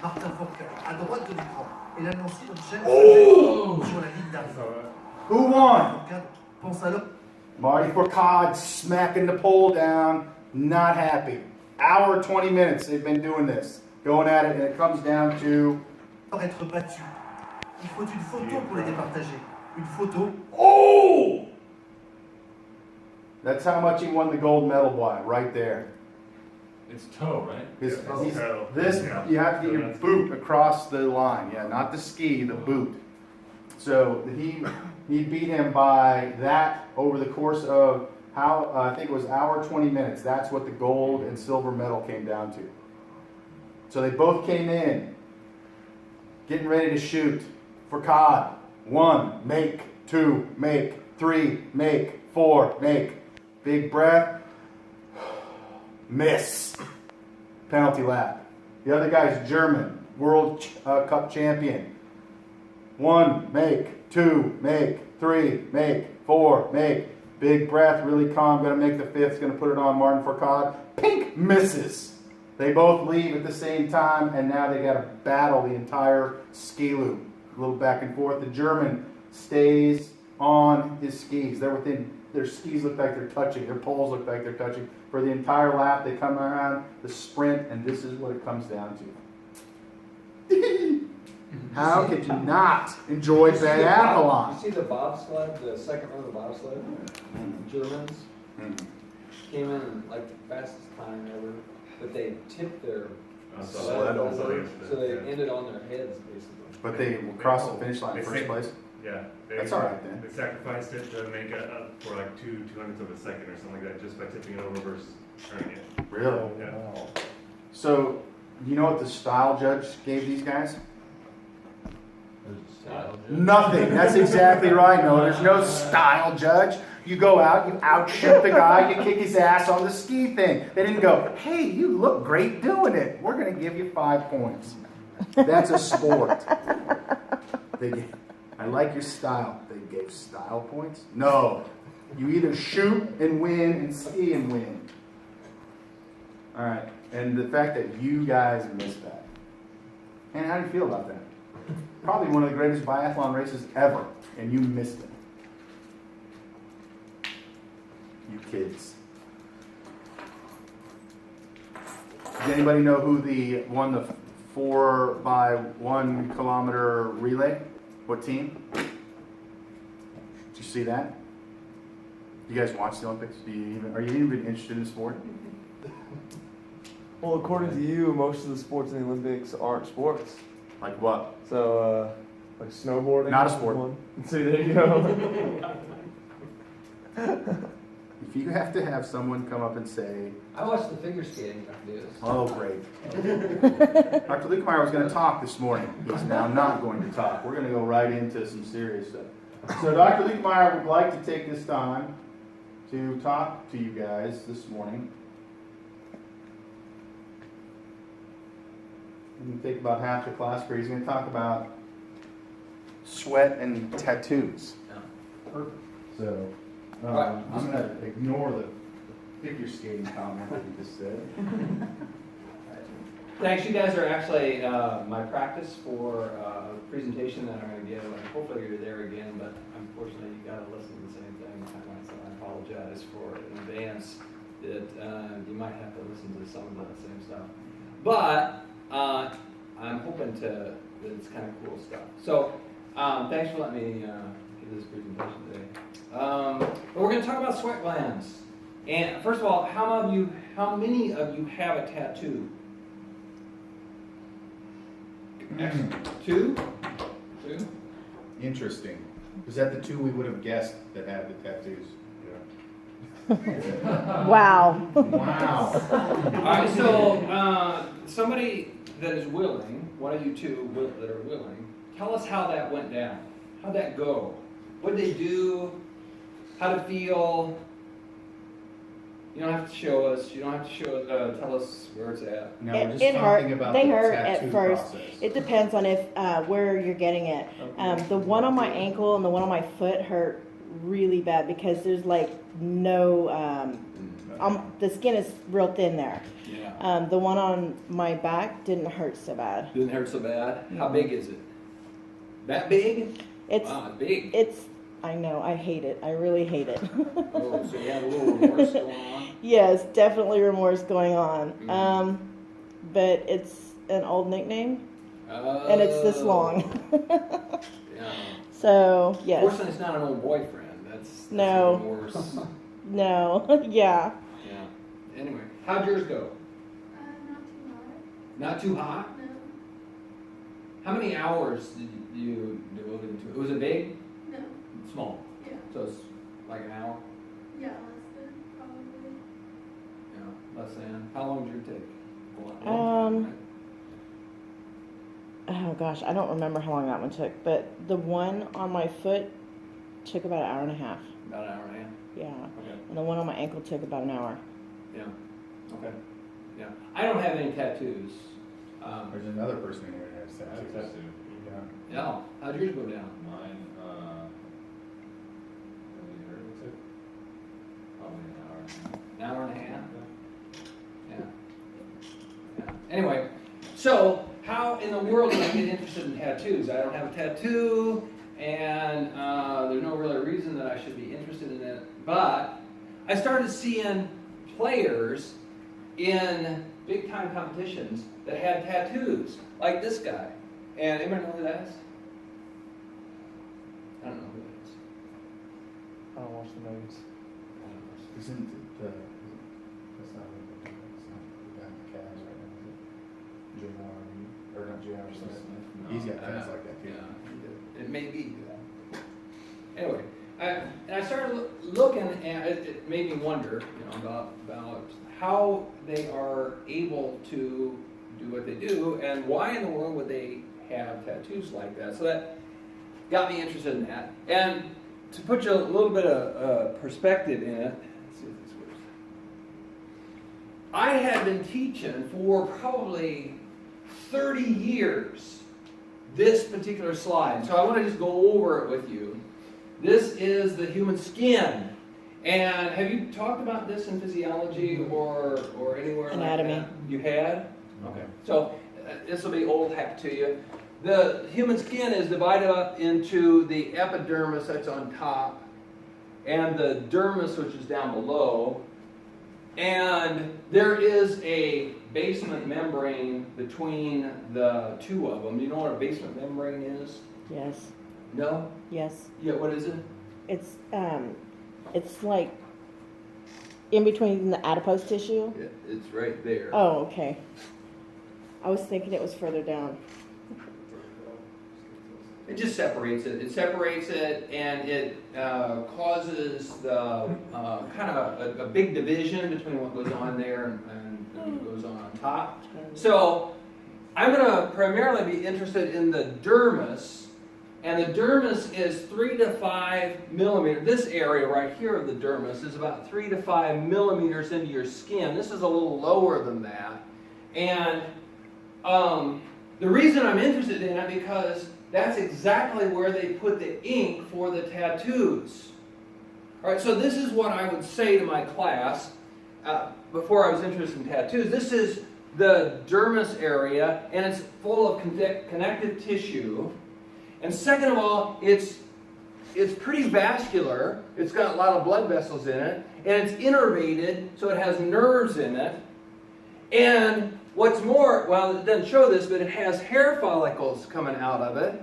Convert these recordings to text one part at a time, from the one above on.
Martin Fourcade, à droite de l'écran. Et l'annoncier James sur la ligne d'arrivée. Who won? Fourcade pense alors. Marty Fourcade smacking the pole down, not happy. Hour 20 minutes they've been doing this, going at it, and it comes down to Être battu. Il faut une photo pour les départager. Une photo. oh! That's how much he won the gold medal by, right there. It's toe, right? This, toe. this Yeah. you have to get your boot across the line. Yeah, not the ski, the boot. So he beat him by that over the course of how I think it was hour 20 minutes. That's what the gold and silver medal came down to. So they both came in, getting ready to shoot. Fourcade, 1, make, 2, make, 3, make, 4, make. Big breath, miss. Penalty lap. The other guy's German, World Cup champion. 1, make, 2, make, 3, make, 4, make. Big breath, really calm, gonna make the 5th, gonna put it on Martin Fourcade. Pink, misses. They both leave at the same time, and now they gotta battle the entire ski loop. A little back and forth. The German stays on his skis. They're within, their skis look like they're touching, their poles look like they're touching. For the entire lap, they come around the sprint, and this is what it comes down to. How could you not enjoy biathlon? You see the bobsled, the second row of the bobsled? Germans came in like the fastest time ever, but they tipped their sled over, so they ended on their heads basically. But they will cross the finish line in first place. Yeah. That's all right then. They sacrificed it to make it up for like 2/200ths of a second or something like that, just by tipping it over versus turning it. Really? Yeah. So, you know what the style judge gave these guys? Nothing. That's exactly right. No, there's no style judge. You go out, you outshoot the guy, you kick his ass on the ski thing. They didn't go, hey, you look great doing it. We're going to give you 5 points. That's a sport. I like your style. They gave style points? No. You either shoot and win and ski and win. All right. And the fact that you guys missed that. And how do you feel about that? Probably one of the greatest biathlon races ever, and you missed it. You kids. Does anybody know who won the 4x1 kilometer relay? What team? Did you see that? You guys watch the Olympics? Are you even interested in sport? Well, according to you, most of the sports in the Olympics aren't sports. Like what? So, like snowboarding. Not a sport. One. See, there you go. If you have to have someone come up and say, I watched the figure skating videos. oh, great. Dr. Luetkemeier was going to talk this morning. He's now not going to talk. We're going to go right into some serious stuff. So Dr. Luetkemeier would like to take this time to talk to you guys this morning. He's going to take about half the class, where he's going to talk about sweat and tattoos. Yeah. Perfect. So Right. I'm going to ignore the figure skating comment that you just said. Thanks. You guys are actually my practice for a presentation that I'm going to give. And hopefully you're there again, but unfortunately you got to listen to the same thing. So I apologize for in advance that you might have to listen to some of the same stuff. But I'm hoping that it's kind of cool stuff. So thanks for letting me give this presentation today. But we're going to talk about sweat glands. And first of all, how many of you have a tattoo? Excellent. Two? Interesting. Was that the two we would have guessed that had the tattoos? Wow. Wow. All right, so somebody that is willing, one of you two that are willing, tell us how that went down. How'd that go? What did they do? How to feel? You don't have to show us. You don't have to tell us where it's at. No, we're just It talking hurt. about They the hurt tattoo at first. process. It depends on if where you're getting it. The one on my ankle and the one on my foot hurt really bad because there's like no the skin is real thin there. Yeah. The one on my back didn't hurt so bad. Didn't hurt so bad. How No. big is it? That big? It's Wow, it's big. it's. I know. I hate it. I really hate it. Oh, so you have a little remorse going on? Yes, definitely remorse going on. Mhm. But it's an old nickname, and it's this long. Yeah. So yes. Fortunately, it's not an old boyfriend. That's No. even worse. No. Yeah. Yeah. Anyway, how'd yours go? Not too hot. Not too hot? No. How many hours did you devote into it? Was it big? No. Small? Yeah. So it's like an hour? Yeah, less than probably. Yeah, less than. How long did yours take? Oh gosh, I don't remember how long that one took, but the one on my foot took about an hour and a half. About an hour and a half? Yeah. Okay. And the one on my ankle took about an hour. Yeah. Okay. Yeah. I don't have any tattoos. There's another person here that has I have a tattoos. tattoo. Yeah. Yeah. How'd yours go down? Mine, have you heard of it? Probably an hour. An hour and a half? Yeah. Yeah. Anyway, so how in the world did I get interested in tattoos? I don't have a tattoo, and there's no really reason that I should be interested in it. But I started seeing players in big time competitions that had tattoos, like this guy. And anybody know who that is? I don't know who that is. I don't watch the movies. Isn't it, that's not what it's not the guy in the Cavs right now, is it? J.R. or not J.R. Smith? He's got things like that too. Yeah, it may be that. Anyway, I started looking at it. It made me wonder, about how they are able to do what they do, and why in the world would they have tattoos like that? So that got me interested in that. And to put you a little bit of perspective in it, let's see if this works. I had been teaching for probably 30 years this particular slide. So I want to just go over it with you. This is the human skin. And have you talked about this in physiology or anywhere Anatomy. like that? You had? Okay. So this will be old hat to you. The human skin is divided up into the epidermis that's on top and the dermis, which is down below. And there is a basement membrane between the two of them. You know what a basement membrane is? Yes. No? Yes. Yeah, what is it? It's like in between the adipose tissue. It's right there. Oh, okay. I was thinking it was further down. It just separates it. It separates it, and it causes the kind of a big division between what goes on there and what goes on top. So I'm going to primarily be interested in the dermis, and the dermis is 3 to 5 millimeters. This area right here of the dermis is about 3 to 5 millimeters into your skin. This is a little lower than that, and the reason I'm interested in it because that's exactly where they put the ink for the tattoos. All right, so this is what I would say to my class before I was interested in tattoos. This is the dermis area, and it's full of connective tissue. And second of all, it's pretty vascular. It's got a lot of blood vessels in it, and it's innervated, so it has nerves in it. And what's more, well, it doesn't show this, but it has hair follicles coming out of it.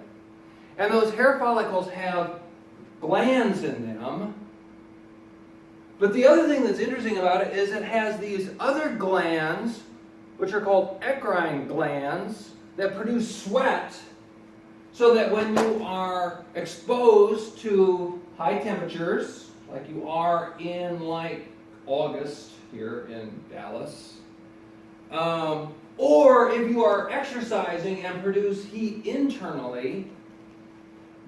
And those hair follicles have glands in them. But the other thing that's interesting about it is it has these other glands, which are called eccrine glands, that produce sweat, so that when you are exposed to high temperatures, like you are in like August here in Dallas, or if you are exercising and produce heat internally,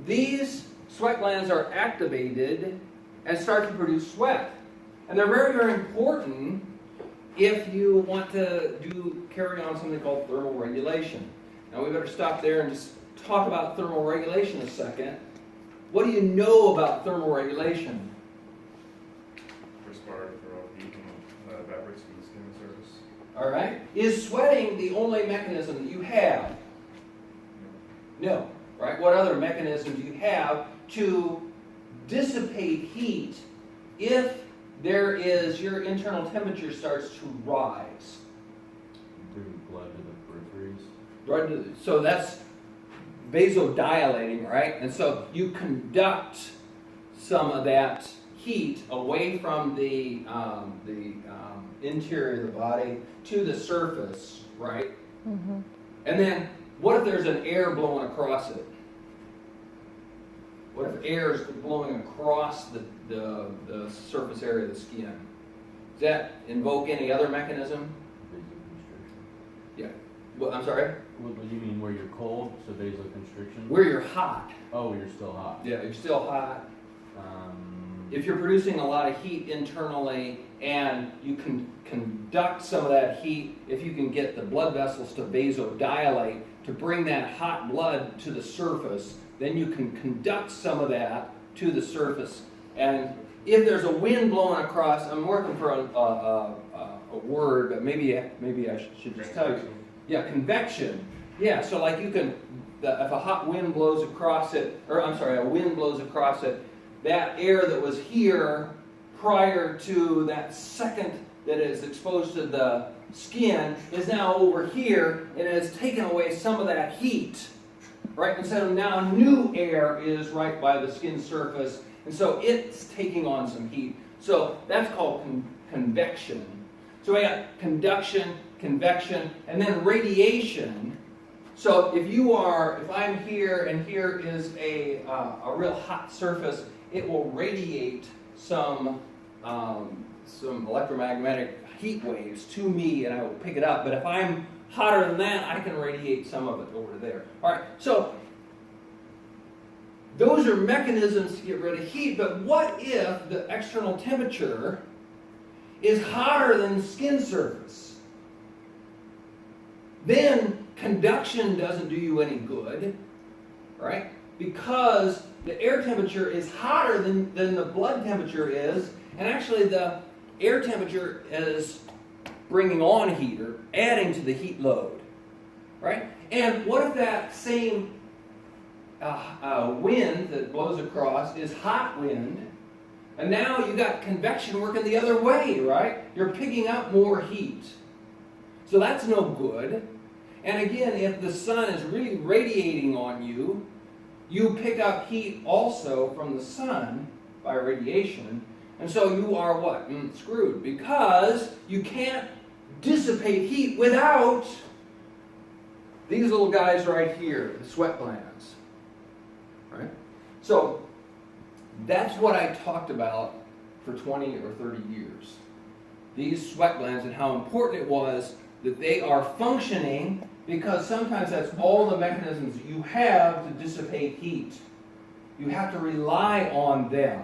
these sweat glands are activated and start to produce sweat. And they're very, very important if you want to carry on something called thermal regulation. Now we better stop there and just talk about thermal regulation a second. What do you know about thermal regulation? Respired for all heat and all right? Is sweating the only mechanism that you have? No, right? What other mechanism do you have to dissipate heat if your internal temperature starts to rise? Bring blood to the peripheries. Right, so that's vasodilating, right? And so you conduct some of that heat away from the interior of the body to the surface, right? Mm-hmm. And then what if there's an air blowing across it? What if air is blowing across the surface area of the skin? Does that invoke any other mechanism? Vasoconstriction. Yeah. Well, I'm sorry? What do you mean where you're cold, so vasoconstriction? Where you're hot. Oh, you're still hot. Yeah, you're still hot. Um, If you're producing a lot of heat internally and you can conduct some of that heat, if you can get the blood vessels to vasodilate, to bring that hot blood to the surface, then you can conduct some of that to the surface. And if there's a wind blowing across, I'm working for a word, but maybe I should just tell you. Yeah, convection. Yeah, so like you can, if a hot wind blows across it, or I'm sorry, a wind blows across it, that air that was here prior to that second that is exposed to the skin is now over here and it has taken away some of that heat, right? And so now new air is right by the skin surface, and so it's taking on some heat. So that's called convection. So we got conduction, convection, and then radiation. So if I'm here and here is a real hot surface, it will radiate some electromagnetic heat waves to me, and I will pick it up. But if I'm hotter than that, I can radiate some of it over there. All right, so those are mechanisms to get rid of heat. But what if the external temperature is hotter than the skin surface? Then conduction doesn't do you any good, right? Because the air temperature is hotter than the blood temperature is, and actually the air temperature is bringing on heat or adding to the heat load, right? And what if that same wind that blows across is hot wind, and now you got convection working the other way, right? You're picking up more heat. So that's no good. And again, if the sun is really radiating on you, you pick up heat also from the sun by radiation. And so you are what? Screwed. Because you can't dissipate heat without these little guys right here, the sweat glands. Right? So that's what I talked about for 20 or 30 years. These sweat glands and how important it was that they are functioning, because sometimes that's all the mechanisms you have to dissipate heat. You have to rely on them.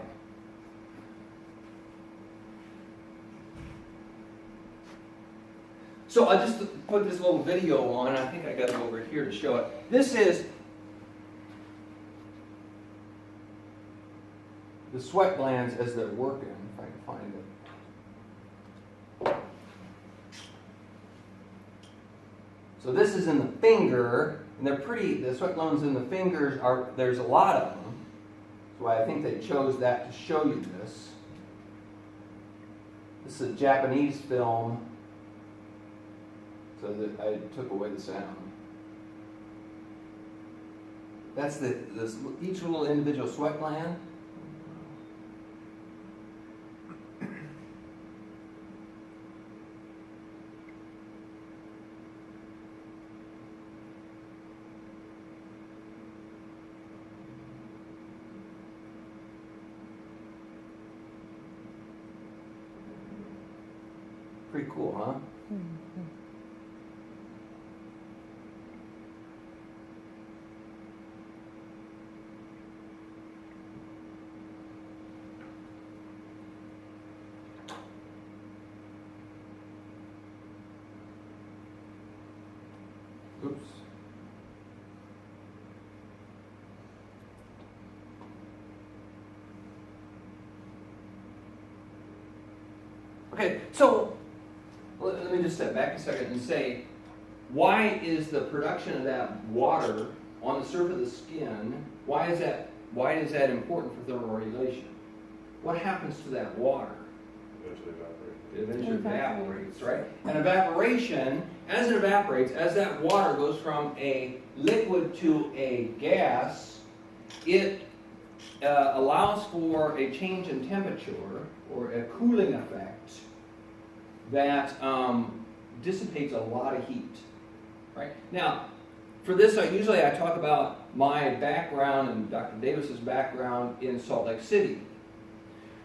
So I just put this little video on. I think I got it over here to show it. This is the sweat glands as they're working, if I can find it. So this is in the finger, and they're pretty, the sweat glands in the fingers there's a lot of them. That's why I think they chose that to show you this. This is a Japanese film, so that I took away the sound. That's each little individual sweat gland. Pretty cool, huh? Mm-hmm. Oops. Okay, so let me me just step back a second and say, why is the production of that water on the surface of the skin, why is that important for thermal regulation? What happens to that water? Eventually evaporate. It eventually evaporates, right? And evaporation, as it evaporates, as that water goes from a liquid to a gas, it allows for a change in temperature or a cooling effect that dissipates a lot of heat, right? Now, for this, usually I talk about my background and Dr. Davis's background in Salt Lake City.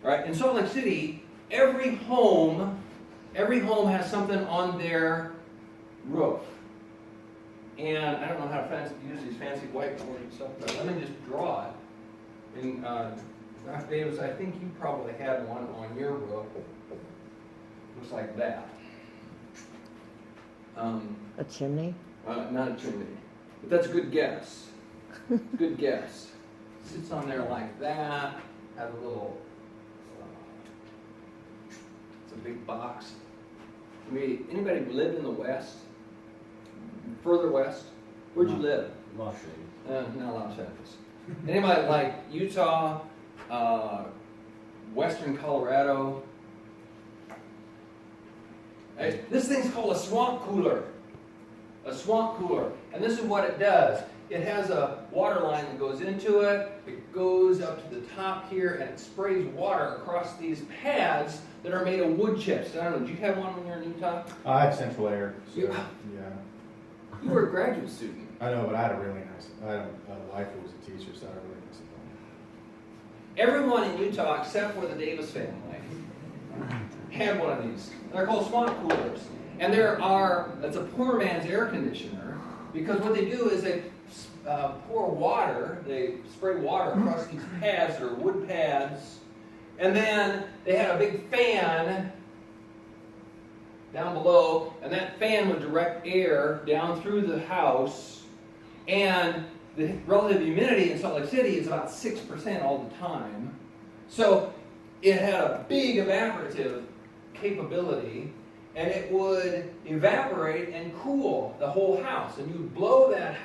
Right? In Salt Lake City, every home has something on their roof. And I don't know how to use these fancy whiteboards and stuff, but let me just draw it. And Dr. Davis, I think you probably had one on your roof. Looks like that. A chimney? Not a chimney, but that's a good guess. Good guess. Sits on there like that. Has a little. It's a big box. Anybody live in the West? Further west? Where'd you live? Los Angeles. Not Los Angeles. Anybody like Utah, Western Colorado? Hey, this thing's called a swamp cooler. A swamp cooler. And this is what it does. It has a water line that goes into it. It goes up to the top here and it sprays water across these pads that are made of wood chips. I don't know, did you have one when you were in Utah? I had Central Air, so Yeah. yeah. You were a graduate student. I know, but I had a wife who was a teacher, so I really miss it. Everyone in Utah, except for the Davis family, had one of these. They're called swamp coolers. And it's a poor man's air conditioner, because what they do is they pour water, they spray water across these pads, that are wood pads, and then they had a big fan down below, and that fan would direct air down through the house, and the relative humidity in Salt Lake City is about 6% all the time. So it had a big evaporative capability, and it would evaporate and cool the whole house. And you would blow that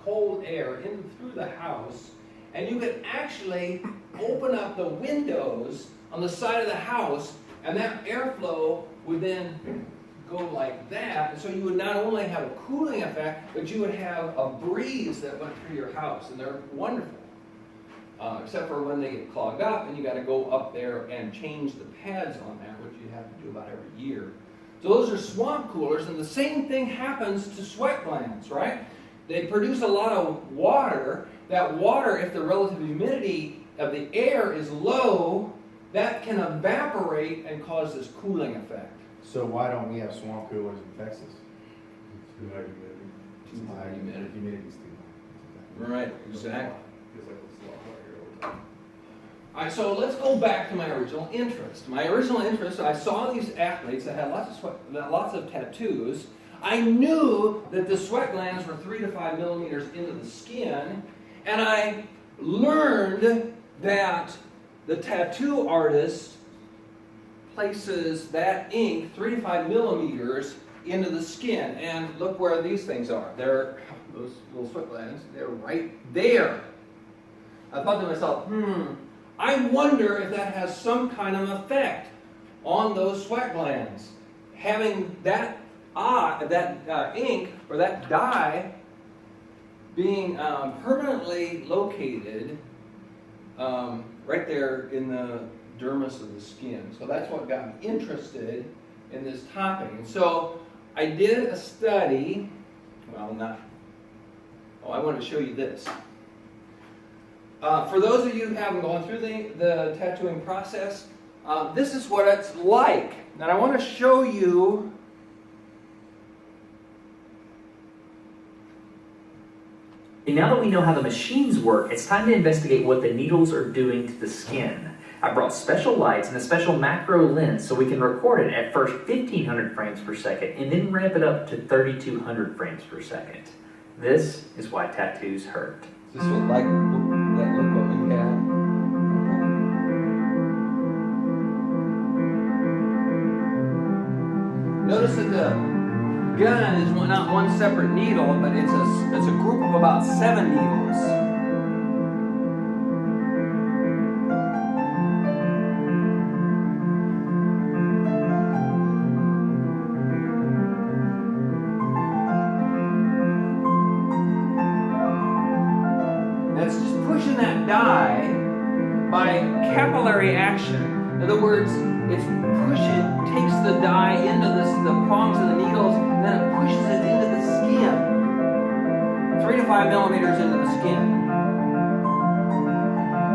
cold air in through the house, and you could actually open up the windows on the side of the house, and that airflow would then go like that. And so you would not only have a cooling effect, but you would have a breeze that went through your house, and they're wonderful. Except for when they get clogged up, and you got to go up there and change the pads on that, which you have to do about every year. So those are swamp coolers, and the same thing happens to sweat glands, right? They produce a lot of water. That water, if the relative humidity of the air is low, that can evaporate and cause this cooling effect. So why don't we have swamp coolers in Texas? Too high humidity. Too high humidity. Humidity's too high. Right, exactly. Feels like it's a lot hot here all the time. All right, so let's go back to my original interest. My original interest, I saw these athletes that had lots of tattoos. I knew that the sweat glands were 3 to 5 millimeters into the skin, and I learned that the tattoo artist places that ink 3 to 5 millimeters into the skin. And look where these things are. Those little sweat glands, they're right there. I thought to myself, I wonder if that has some kind of effect on those sweat glands. Having that ink or that dye being permanently located right there in the dermis of the skin. So that's what got me interested in this topic. And so I did a study. I want to show you this. For those of you who haven't gone through the tattooing process, this is what it's like. And I want to show you. And now that we know how the machines work, it's time to investigate what the needles are doing to the skin. I brought special lights and a special macro lens so we can record it at first 1500 frames per second and then ramp it up to 3200 frames per second. This is why tattoos hurt. Is this what that look what we had? gun is not one separate needle, but it's a group of about 7 needles. That's just pushing that die by capillary action. In other words, takes the die into the prongs of the needles, and then it pushes it into the skin. 3 to 5 millimeters into the skin.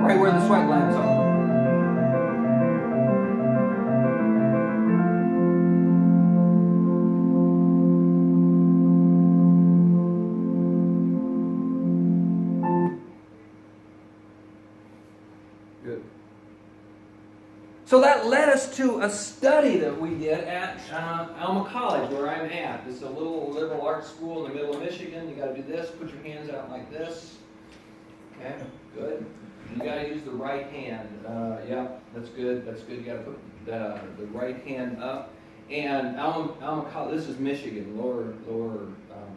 Right where the sweat glands are. Good. So that led us to a study that we did at Alma College, where I'm at. This is a little liberal arts school in the middle of Michigan. You got to do this. Put your hands out like this. Okay, good. You got to use the right hand. Yeah, that's good. That's good. You got to put the right hand up. And Alma College. This is Michigan, lower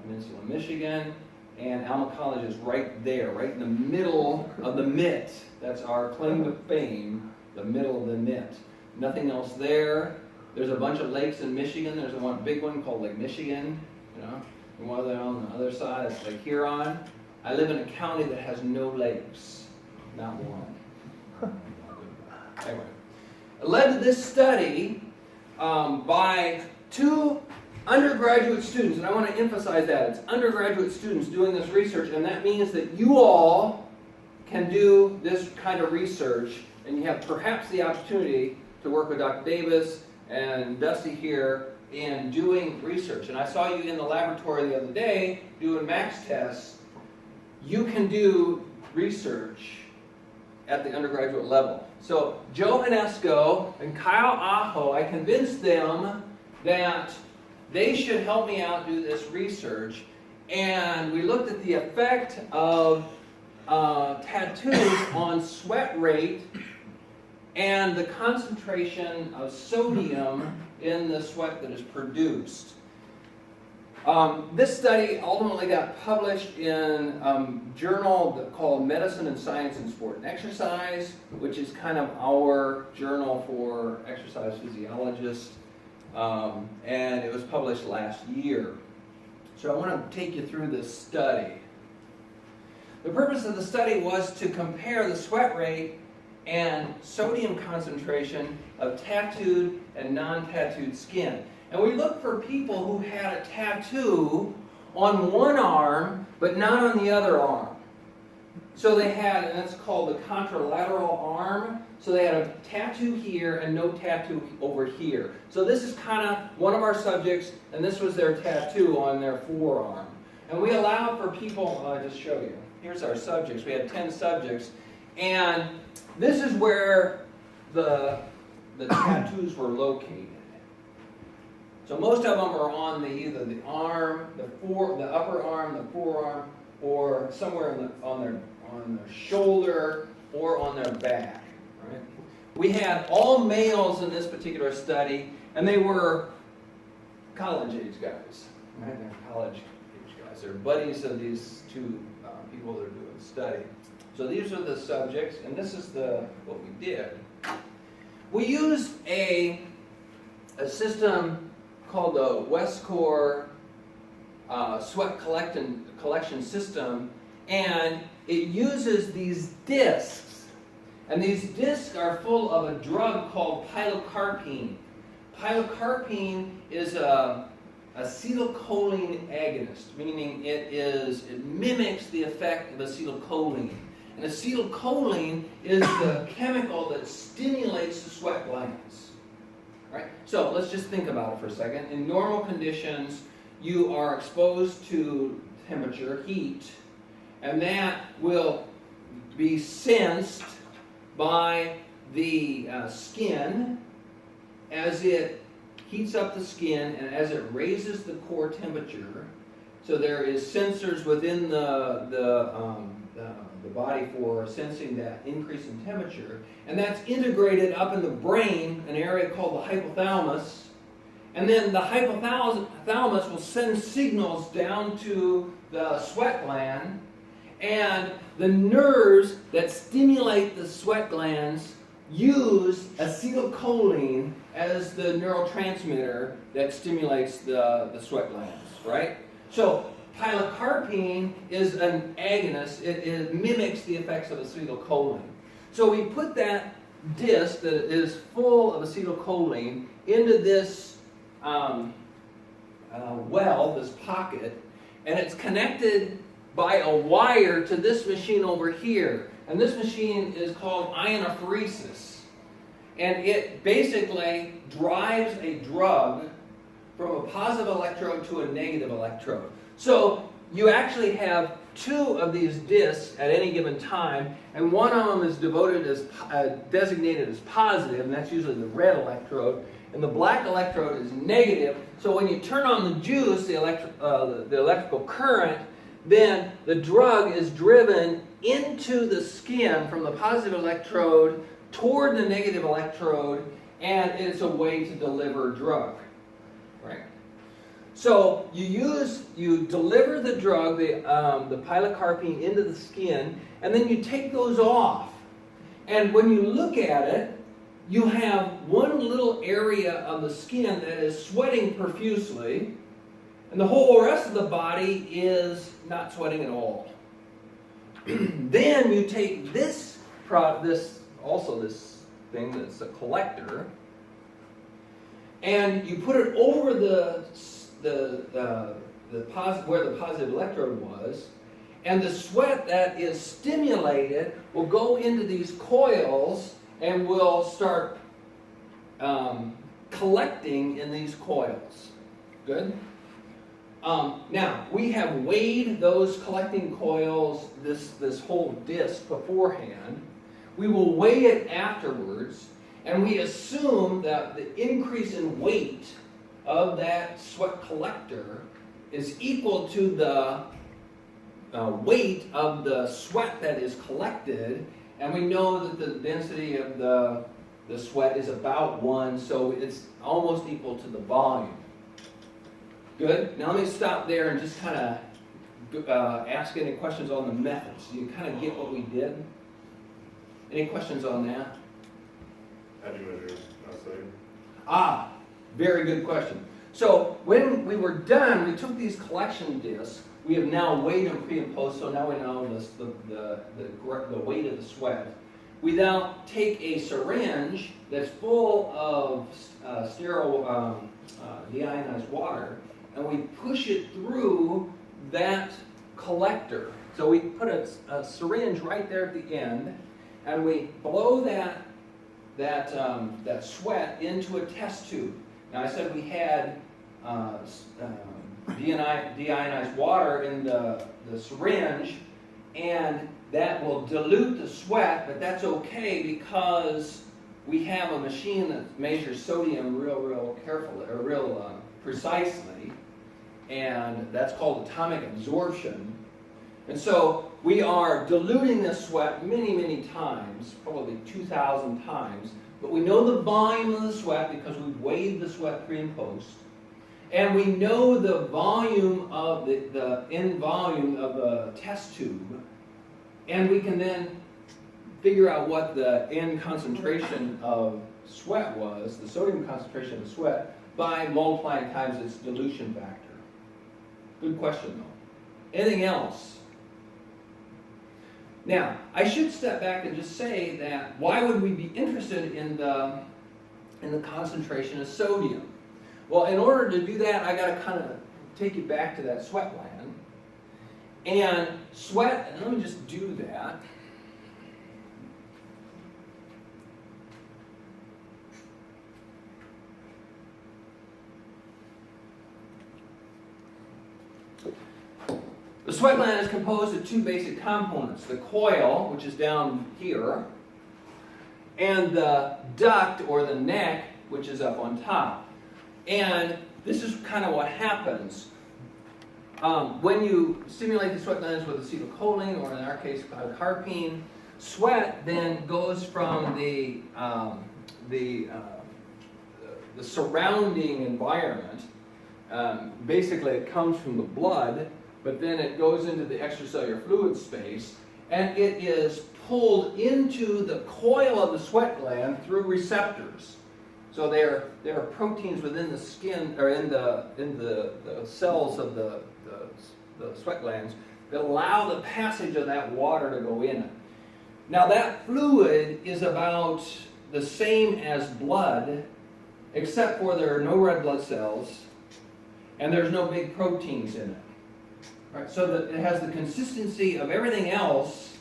peninsula, Michigan. And Alma College is right there, right in the middle of the mitt. That's our claim to fame. The middle of the mitt. Nothing else there. There's a bunch of lakes in Michigan. There's one big one called Lake Michigan, and one other on the other side, it's Lake Huron. I live in a county that has no lakes, not one. Anyway, it led to this study by 2 undergraduate students, and I want to emphasize that it's undergraduate students doing this research, and that means that you all can do this kind of research. And you have perhaps the opportunity to work with Dr. Davis and Dusty here in doing research. And I saw you in the laboratory the other day doing max tests. You can do research at the undergraduate level. So Joe Hanesco and Kyle Aho, I convinced them that they should help me out do this research. And we looked at the effect of tattoos on sweat rate and the concentration of sodium in the sweat that is produced. This study ultimately got published in a journal called Medicine and Science in Sport and Exercise, which is kind of our journal for exercise physiologists, and it was published last year. So I want to take you through this study. The purpose of the study was to compare the sweat rate and sodium concentration of tattooed and non-tattooed skin. And we looked for people who had a tattoo on one arm, but not on the other arm. So they had, and that's called the contralateral arm. So they had a tattoo here and no tattoo over here. So this is kind of one of our subjects, and this was their tattoo on their forearm. And we allowed for people, I'll just show you. Here's our subjects. We had 10 subjects. And this is where the tattoos were located. So most of them are on either the arm, the upper arm, the forearm, or somewhere on their shoulder or on their back. Right? We had all males in this particular study, and they were college-age guys. Right? They're college-age guys. They're buddies of these 2 people that are doing the study. So these are the subjects, and this is what we did. We used a system called the Westcore sweat collection system, and it uses these discs. And these discs are full of a drug called pilocarpine. Pilocarpine is a acetylcholine agonist, meaning it mimics the effect of acetylcholine. And acetylcholine is the chemical that stimulates the sweat glands. Right? So let's just think about it for a second. In normal conditions, you are exposed to temperature, heat, and that will be sensed by the skin as it heats up the skin and as it raises the core temperature. So there is sensors within the body for sensing that increase in temperature, and that's integrated up in the brain, an area called the hypothalamus, And then the hypothalamus will send signals down to the sweat gland, and the nerves that stimulate the sweat glands use acetylcholine as the neurotransmitter that stimulates the sweat glands, right? So pilocarpine is an agonist. It mimics the effects of acetylcholine. So we put that disc that is full of acetylcholine into this well, this pocket, and it's connected by a wire to this machine over here. And this machine is called ionophoresis. And it basically drives a drug from a positive electrode to a negative electrode. So you actually have two of these discs at any given time, and one of them is designated as positive, and that's usually the red electrode, and the black electrode is negative. So when you turn on the juice, the electrical current, then the drug is driven into the skin from the positive electrode toward the negative electrode, and it's a way to deliver drug, right? So you deliver the drug, the pilocarpine, into the skin, and then you take those off. And when you look at it, you have one little area of the skin that is sweating profusely, and the whole rest of the body is not sweating at all. Then you take this thing that's a collector, and you put it over where the positive electrode was, and the sweat that is stimulated will go into these coils and will start collecting in these coils. Good? Now, we have weighed those collecting coils, this whole disc, beforehand. We will weigh it afterwards, and we assume that the increase in weight of that sweat collector is equal to the weight of the sweat that is collected, and we know that the density of the sweat is about 1, so it's almost equal to the volume. Good? Now let me stop there and just kind of ask any questions on the methods. Do you kind of get what we did? Any questions on that? How do you measure sodium? Very good question. So when we were done, we took these collection discs. We have now weighed them pre and post, so now we know the weight of the sweat. We now take a syringe that's full of sterile deionized water, and we push it through that collector. So we put a syringe right there at the end, and we blow that sweat into a test tube. Now I said we had deionized water in the syringe, and that will dilute the sweat, but that's okay because we have a machine that measures sodium real carefully, or real precisely, and that's called atomic absorption. And so we are diluting this sweat many times, probably 2,000 times, but we know the volume of the sweat because we've weighed the sweat pre and post. And we know the volume of the end volume of the test tube, and we can then figure out what the end concentration of sweat was, the sodium concentration of sweat, by multiplying times its dilution factor. Good question, though. Anything else? Now, I should step back and just say that why would we be interested in the concentration of sodium? Well, in order to do that, I got to kind of take you back to that sweat gland. And sweat, and let me just do that. The sweat gland is composed of two basic components, the coil, which is down here, and the duct, or the neck, which is up on top. And this is kind of what happens. When you stimulate the sweat glands with acetylcholine, or in our case, pilocarpine, sweat then goes from the the surrounding environment. Basically, it comes from the blood, but then it goes into the extracellular fluid space, and it is pulled into the coil of the sweat gland through receptors. So there are proteins within the skin, or in the cells of the sweat glands, that allow the passage of that water to go in. Now that fluid is about the same as blood, except for there are no red blood cells, and there's no big proteins in it. Right, so that it has the consistency of everything else,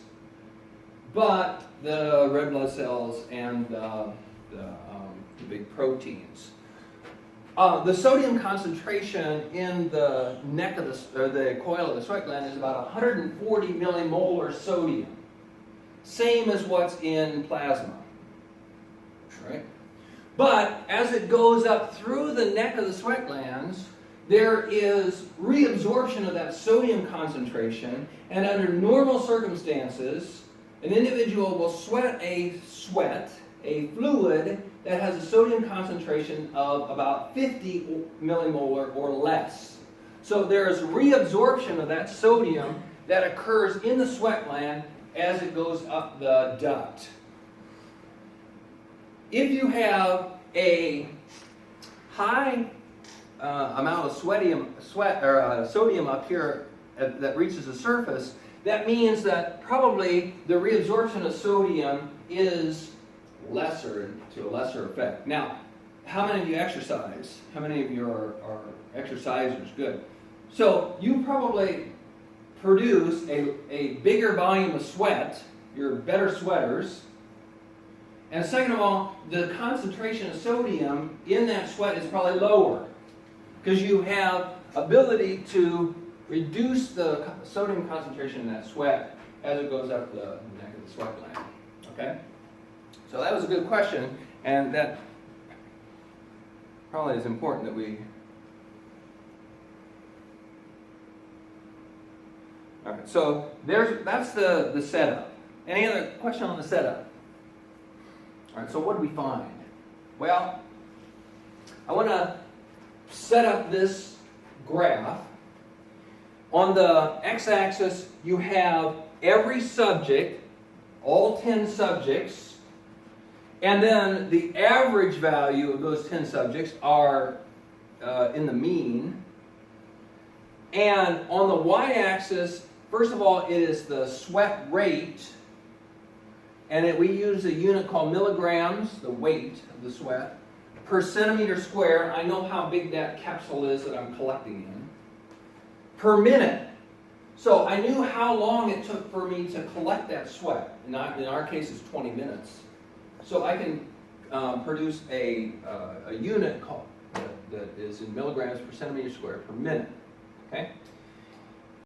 but the red blood cells and the big proteins. The sodium concentration in the neck of the coil of the sweat gland is about 140 millimolar sodium, same as what's in plasma. Right? But as it goes up through the neck of the sweat glands, there is reabsorption of that sodium concentration, and under normal circumstances, an individual will sweat a fluid that has a sodium concentration of about 50 millimolar or less. So there is reabsorption of that sodium that occurs in the sweat gland as it goes up the duct. If you have a high amount of sodium up here that reaches the surface, that means that probably the reabsorption of sodium is lesser, to a lesser effect. Now, how many of you exercise? How many of you are exercisers? Good. So you probably produce a bigger volume of sweat. You're better sweaters. And second of all, the concentration of sodium in that sweat is probably lower, because you have ability to reduce the sodium concentration in that sweat as it goes up the neck of the sweat gland. Okay? So that was a good question, and that probably is important that we... All right, so that's the setup. Any other question on the setup? All right, so what do we find? Well, I want to set up this graph. On the x-axis, you have every subject, all 10 subjects, and then the average value of those 10 subjects are in the mean. And on the y-axis, first of all, it is the sweat rate, and we use a unit called milligrams, the weight of the sweat, per centimeter square. I know how big that capsule is that I'm collecting in. Per minute. So I knew how long it took for me to collect that sweat. In our case, it's 20 minutes. So I can produce a unit that is in milligrams per centimeter square per minute. Okay?